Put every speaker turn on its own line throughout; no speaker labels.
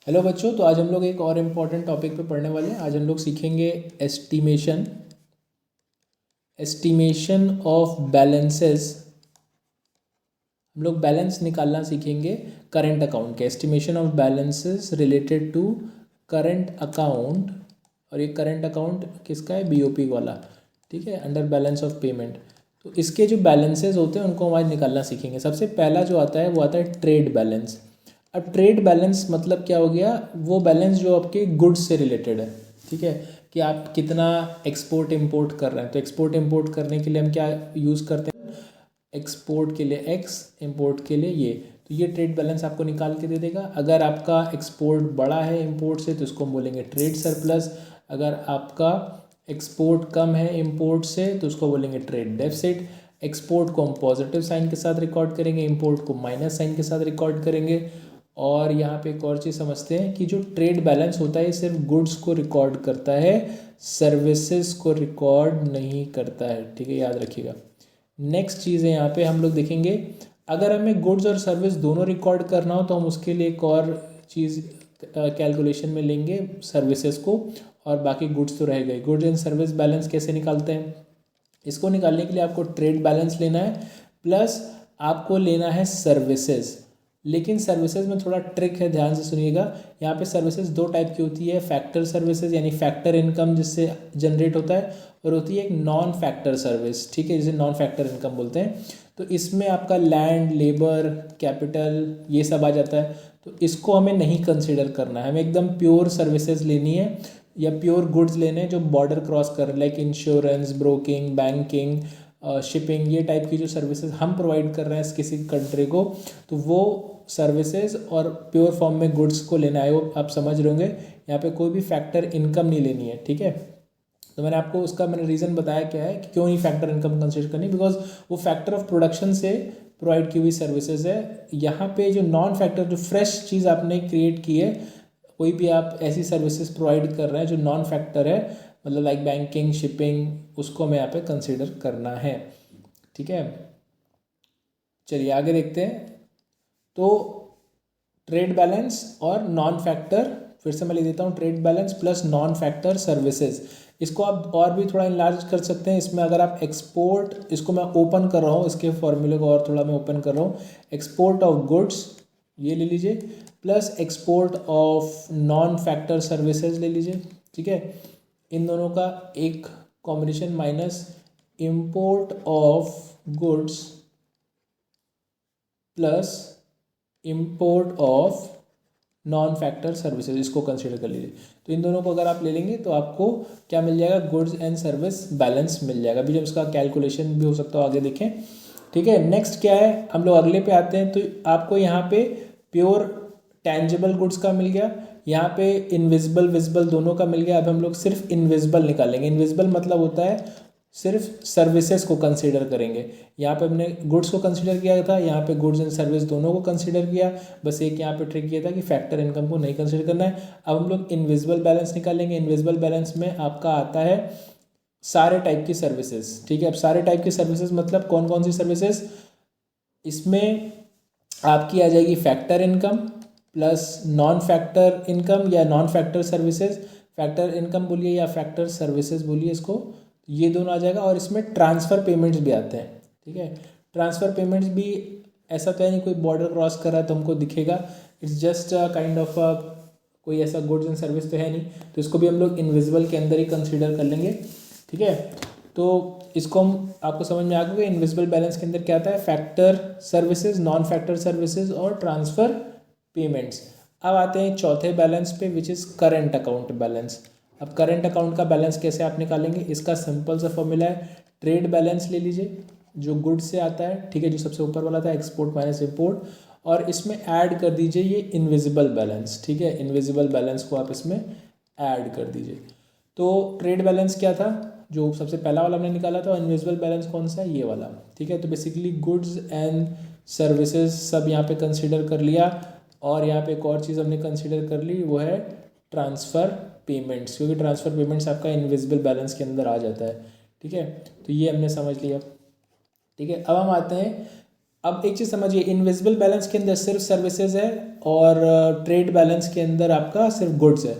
Hello बच्चों, तो आज हम लोग एक और इम्पॉर्टेंट टॉपिक पे पढ़ने वाले हैं। आज हम लोग सीखेंगे एस्टिमेशन ऑफ बैलेंसेस। हम लोग बैलेंस निकालना सीखेंगे करंट अकाउंट के, estimation of balances related to current account. और ये करंट अकाउंट किसका है? बीओपी वाला, ठीक है, अंडर बैलेंस ऑफ पेमेंट। तो इसके जो बैलेंसेस होते हैं उनको हम आज निकालना सीखेंगे। सबसे पहला जो आता है वो आता है ट्रेड बैलेंस। अब ट्रेड बैलेंस मतलब क्या हो गया? वो बैलेंस जो आपके गुड्स से रिलेटेड है, ठीक है, कि आप कितना एक्सपोर्ट इंपोर्ट कर रहे हैं। तो एक्सपोर्ट इंपोर्ट करने के लिए हम क्या यूज़ करते हैं? एक्सपोर्ट के लिए एक्स, इंपोर्ट के लिए ये। तो ये ट्रेड बैलेंस आपको निकाल के दे देगा। अगर आपका एक्सपोर्ट बड़ा है इंपोर्ट से तो इसको हम बोलेंगे ट्रेड सरप्लस। अगर आपका एक्सपोर्ट कम है इंपोर्ट से तो उसको बोलेंगे ट्रेड डेफिसिट। एक्सपोर्ट को हम पॉजिटिव साइन के साथ रिकॉर्ड करेंगे, इंपोर्ट को माइनस साइन के साथ रिकॉर्ड करेंगे। और यहाँ पे एक और चीज़ समझते हैं कि जो ट्रेड बैलेंस होता है सिर्फ गुड्स को रिकॉर्ड करता है, सर्विसेज को रिकॉर्ड नहीं करता है, ठीक है, याद रखिएगा। नेक्स्ट चीज़ है यहाँ पे हम लोग देखेंगे, अगर हमें गुड्स और सर्विस दोनों रिकॉर्ड करना हो तो हम उसके लिए एक और चीज़ कैलकुलेशन में लेंगे, सर्विसेज को, और बाकी गुड्स तो रह गए। गुड्स एंड सर्विस बैलेंस कैसे निकालते हैं? इसको निकालने के लिए आपको ट्रेड बैलेंस लेना है प्लस आपको लेना है सर्विसेज। लेकिन सर्विसेज में थोड़ा ट्रिक है, ध्यान से सुनिएगा। यहाँ पे सर्विसेज दो टाइप की होती है, फैक्टर सर्विसेज यानी फैक्टर इनकम जिससे जनरेट होता है, और होती है एक नॉन फैक्टर सर्विस, ठीक है, जिसे नॉन फैक्टर इनकम बोलते हैं। तो इसमें आपका लैंड, लेबर, कैपिटल ये सब आ जाता है। तो इसको हमें नहीं कंसिडर करना है, हमें एकदम प्योर सर्विसेज लेनी है या प्योर गुड्स लेने हैं जो बॉर्डर क्रॉस कर, like insurance, broking, banking, shipping, ये टाइप की जो सर्विसेज हम प्रोवाइड कर रहे हैं किसी कंट्री को, तो वो सर्विसेज और प्योर फॉर्म में गुड्स को लेना है। वो आप समझ रहे होंगे, यहाँ पे कोई भी फैक्टर इनकम नहीं लेनी है, ठीक है। तो मैंने आपको उसका रीज़न बताया क्या है कि क्यों नहीं फैक्टर इनकम कंसिडर करनी, बिकॉज वो फैक्टर ऑफ प्रोडक्शन से प्रोवाइड की हुई सर्विसेज है। यहाँ पे जो नॉन फैक्टर, जो फ्रेश चीज़ आपने क्रिएट की है, कोई भी आप ऐसी सर्विसेज प्रोवाइड कर रहे हैं जो नॉन फैक्टर है, मतलब लाइक बैंकिंग, शिपिंग, उसको हमें यहाँ पे कंसिडर करना है, ठीक है। चलिए आगे देखते हैं। तो ट्रेड बैलेंस और नॉन फैक्टर, फिर से मैं लिख देता हूँ, trade balance plus non factor services. इसको आप और भी थोड़ा इनलार्ज कर सकते हैं। इसमें अगर आप एक्सपोर्ट, इसको मैं ओपन कर रहा हूँ, इसके फॉर्मूले को और थोड़ा मैं ओपन कर रहा हूँ, एक्सपोर्ट ऑफ गुड्स ये ले लीजिए, plus export of non factor services ले लीजिए, ठीक है। इन दोनों का एक combination minus import of goods plus import of non factor services, इसको कंसीडर कर लीजिए। तो इन दोनों को अगर आप ले लेंगे तो आपको क्या मिल जाएगा? गुड्स एंड सर्विस बैलेंस मिल जाएगा। अभी जब इसका कैलकुलेशन भी हो सकता है, आगे देखें, ठीक है। नेक्स्ट क्या है, हम लोग अगले पे आते हैं। तो आपको यहाँ पे प्योर टेंजिबल गुड्स का मिल गया, यहाँ पे इनविजिबल विजिबल दोनों का मिल गया। अब हम लोग सिर्फ इनविजिबल निकालेंगे। इनविजिबल मतलब होता है सिर्फ सर्विसेज को कंसीडर करेंगे। यहाँ पे हमने गुड्स को कंसीडर किया था, यहाँ पे गुड्स एंड सर्विस दोनों को कंसीडर किया, बस एक यहाँ पे ट्रिक किया था कि फैक्टर इनकम को नहीं कंसीडर करना है। अब हम लोग इनविजिबल बैलेंस निकालेंगे। इनविजिबल बैलेंस में आपका आता है सारे टाइप की सर्विसेज, ठीक है। अब सारे टाइप की सर्विसेज मतलब कौन कौन सी सर्विसेज? इसमें आपकी आ जाएगी factor income plus non factor income या non factor services. Factor income बोलिए या फैक्टर सर्विसेज बोलिए इसको, ये दोनों आ जाएगा। और इसमें ट्रांसफ़र पेमेंट्स भी आते हैं, ठीक है। ट्रांसफ़र पेमेंट्स भी ऐसा तो है नहीं कोई बॉर्डर क्रॉस कर रहा है तो हमको दिखेगा, इट्स जस्ट काइंड ऑफ कोई ऐसा गुड्स एंड सर्विस तो है नहीं, तो इसको भी हम लोग इनविजिबल के अंदर ही कंसीडर कर लेंगे, ठीक है। तो इसको हम, आपको समझ में आ गया इनविजिबल बैलेंस के अंदर क्या आता है? Factor services, non factor services और ट्रांसफ़र पेमेंट्स। अब आते हैं चौथे बैलेंस पे, which is current account balance. अब करंट अकाउंट का बैलेंस कैसे आप निकालेंगे? इसका सिंपल सा फॉर्मूला है, ट्रेड बैलेंस ले लीजिए जो गुड्स से आता है, ठीक है, जो सबसे ऊपर वाला था, एक्सपोर्ट माइनस इंपोर्ट, और इसमें ऐड कर दीजिए ये इनविजिबल बैलेंस, ठीक है। इनविजिबल बैलेंस को आप इसमें ऐड कर दीजिए। तो ट्रेड बैलेंस क्या था? जो सबसे पहला वाला हमने निकाला था। इनविजिबल बैलेंस कौन सा है? ये वाला, ठीक है। तो बेसिकली गुड्स एंड सर्विसेज सब यहाँ पे कंसिडर कर लिया, और यहाँ पे एक और चीज़ हमने कंसिडर कर ली, वो है ट्रांसफ़र पेमेंट्स, क्योंकि ट्रांसफ़र पेमेंट्स आपका इनविजिबल बैलेंस के अंदर आ जाता है, ठीक है। तो ये हमने समझ लिया, ठीक है। अब हम आते हैं अब एक चीज़ समझिए, इनविजिबल बैलेंस के अंदर सिर्फ सर्विसेज है और ट्रेड बैलेंस के अंदर आपका सिर्फ गुड्स है।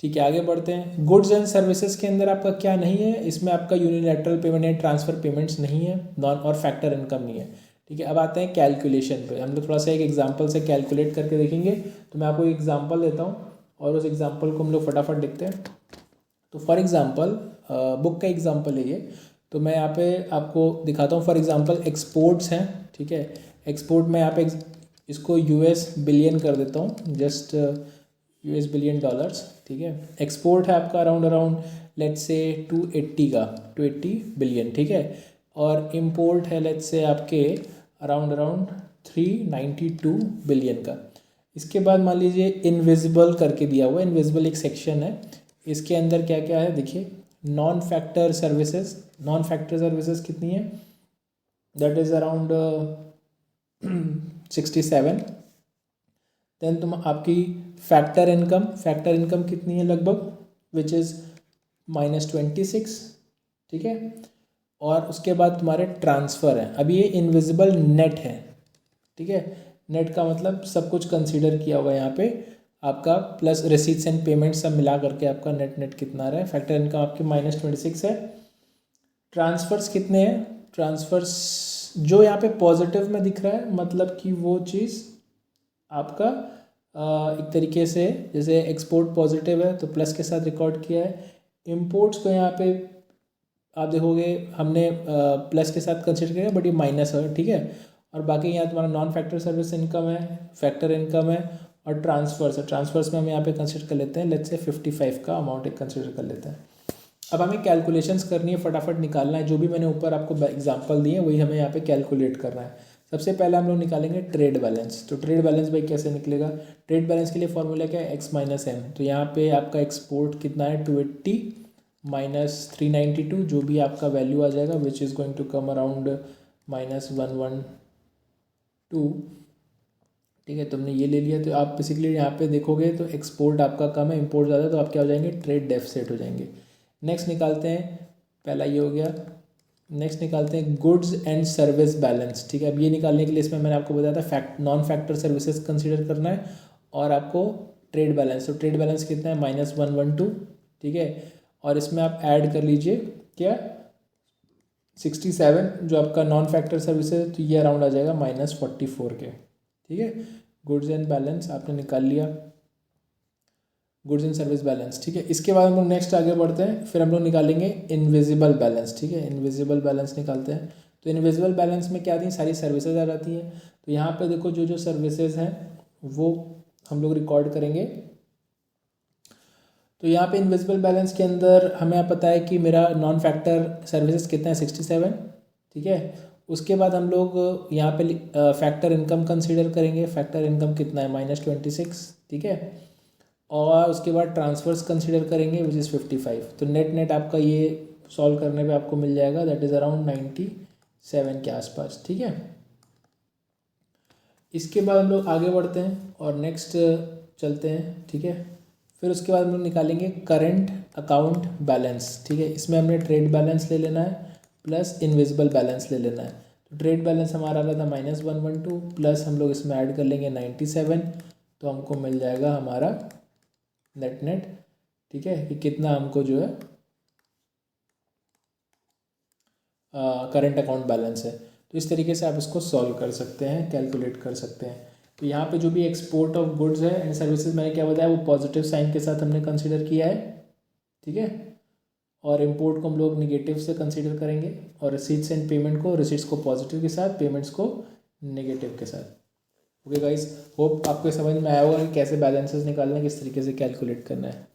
ठीक है, आगे बढ़ते हैं। गुड्स एंड सर्विसेज के अंदर आपका क्या नहीं है, इसमें आपका यूनिलैटरल पेमेंट या ट्रांसफ़र पेमेंट्स नहीं है, नॉन और फैक्टर इनकम नहीं है। ठीक है, अब आते हैं कैलकुलेशन पे। हम लोग थोड़ा सा एक एग्जांपल से कैलकुलेट करके देखेंगे। तो मैं आपको एक एग्जांपल देता हूँ और उस एग्जांपल को हम लोग फटाफट देखते हैं। तो फॉर एग्जांपल बुक का एग्जांपल है ये, तो मैं यहाँ पे आपको दिखाता हूँ। फॉर एग्जांपल एक्सपोर्ट्स हैं, ठीक है। एक्सपोर्ट में यहाँ पे इसको यूएस बिलियन कर देता हूँ, जस्ट यूएस बिलियन डॉलर्स, ठीक है। एक्सपोर्ट है आपका अराउंड लेट्स से 280 बिलियन, ठीक है। और इम्पोर्ट है लेट्स से आपके अराउंड 392 बिलियन का। इसके बाद मान लीजिए इनविजिबल करके दिया हुआ है, इनविजिबल एक सेक्शन है, इसके अंदर क्या क्या है देखिए। Non factor services, non factor services कितनी है, दैट इज़ अराउंड 67। देन तुम आपकी फैक्टर इनकम कितनी है लगभग, विच इज़ -26, ठीक है। और उसके बाद तुम्हारे ट्रांसफ़र है। अब ये इनविजिबल नेट है, ठीक है। नेट का मतलब सब कुछ कंसीडर किया हुआ है यहाँ पे आपका, प्लस रिसीट्स एंड पेमेंट सब मिला करके आपका नेट कितना आ रहा है। फैक्टर इनकम आपकी -26 है। ट्रांसफ़र्स कितने हैं, ट्रांसफ़र्स जो यहाँ पे पॉजिटिव में दिख रहा है, मतलब कि वो चीज़ आपका एक तरीके से, जैसे एक्सपोर्ट पॉजिटिव है तो प्लस के साथ रिकॉर्ड किया है। इम्पोर्ट्स को यहाँ पे आप देखोगे हमने प्लस के साथ कंसिडर किया, बट ये माइनस है, ठीक है। और बाकी यहाँ तुम्हारा नॉन फैक्टर सर्विस इनकम है, फैक्टर इनकम है और ट्रांसफ़र्स है। ट्रांसफ़र्स में हम यहाँ पे कंसिडर कर लेते हैं, लेट्स से 55 का अमाउंट एक कंसिडर कर लेते हैं। अब हमें कैलकुलेशंस करनी है, फटाफट निकालना है। जो भी मैंने ऊपर आपको एग्जांपल दिए वही हमें यहाँ पे कैलकुलेट करना है। सबसे पहले हम लोग निकालेंगे ट्रेड बैलेंस। तो ट्रेड बैलेंस भाई कैसे निकलेगा, ट्रेड बैलेंस के लिए फॉर्मूला क्या है, x माइनस एम। तो यहाँ पे आपका एक्सपोर्ट कितना है 280 माइनस 392, जो भी आपका वैल्यू आ जाएगा, which is going to come around -112, ठीक है। तुमने ये ले लिया, तो आप बेसिकली यहाँ पे देखोगे तो एक्सपोर्ट आपका कम है, इम्पोर्ट ज़्यादा है, तो आप क्या हो जाएंगे, ट्रेड डेफिसिट हो जाएंगे। नेक्स्ट निकालते हैं, पहला ये हो गया। नेक्स्ट निकालते हैं गुड्स एंड सर्विस बैलेंस, ठीक है। अब ये निकालने के लिए इसमें मैंने आपको बताया था नॉन फैक्टर सर्विसेज कंसीडर करना है और आपको ट्रेड बैलेंस। तो ट्रेड बैलेंस कितना है -112, ठीक है। और इसमें आप ऐड कर लीजिए क्या 67 जो आपका नॉन फैक्टर सर्विसेज है, तो ये अराउंड आ जाएगा -44 के, ठीक है। गुड्स एंड बैलेंस आपने निकाल लिया, गुड्स एंड सर्विस बैलेंस, ठीक है। इसके बाद हम लोग नेक्स्ट आगे बढ़ते हैं, फिर हम लोग निकालेंगे इनविजिबल बैलेंस, ठीक है। इनविजिबल बैलेंस निकालते हैं। तो इनविजिबल बैलेंस में क्या आती है, सारी सर्विसेज आ जाती हैं। तो यहाँ पे देखो जो जो सर्विसेज हैं वो हम लोग रिकॉर्ड करेंगे। तो यहाँ पे इनविजिबल बैलेंस के अंदर हमें पता है कि मेरा नॉन फैक्टर सर्विसेज कितना है 67, ठीक है। उसके बाद हम लोग यहाँ पे फैक्टर इनकम कंसीडर करेंगे। फैक्टर इनकम कितना है -26, ठीक है। और उसके बाद ट्रांसफर्स कंसीडर करेंगे विच इज़ 55। तो नेट आपका ये सॉल्व करने पे आपको मिल जाएगा, दैट इज़ अराउंड 97 के आसपास, ठीक है। इसके बाद हम लोग आगे बढ़ते हैं और नेक्स्ट चलते हैं, ठीक है। फिर उसके बाद हम लोग निकालेंगे करंट अकाउंट बैलेंस, ठीक है। इसमें हमने ट्रेड बैलेंस ले लेना है प्लस इनविजिबल बैलेंस ले लेना है। तो ट्रेड बैलेंस हमारा आ रहा था -112 प्लस हम लोग इसमें ऐड कर लेंगे 97, तो हमको मिल जाएगा हमारा नेट, ठीक है, कि कितना हमको जो है करंट अकाउंट बैलेंस है। तो इस तरीके से आप इसको सॉल्व कर सकते हैं, कैलकुलेट कर सकते हैं। तो यहाँ पे जो भी एक्सपोर्ट ऑफ गुड्स है एंड सर्विसेज मैंने क्या बताया, वो पॉजिटिव साइन के साथ हमने कंसीडर किया है, ठीक है। और इम्पोर्ट को हम लोग निगेटिव से कंसीडर करेंगे और रिसीट्स एंड पेमेंट को, रिसीट्स को पॉजिटिव के साथ, पेमेंट्स को नेगेटिव के साथ। ओके गाइस, होप आपको समझ में आया होगा कि कैसे बैलेंसेस निकालना है, किस तरीके से कैलकुलेट करना है।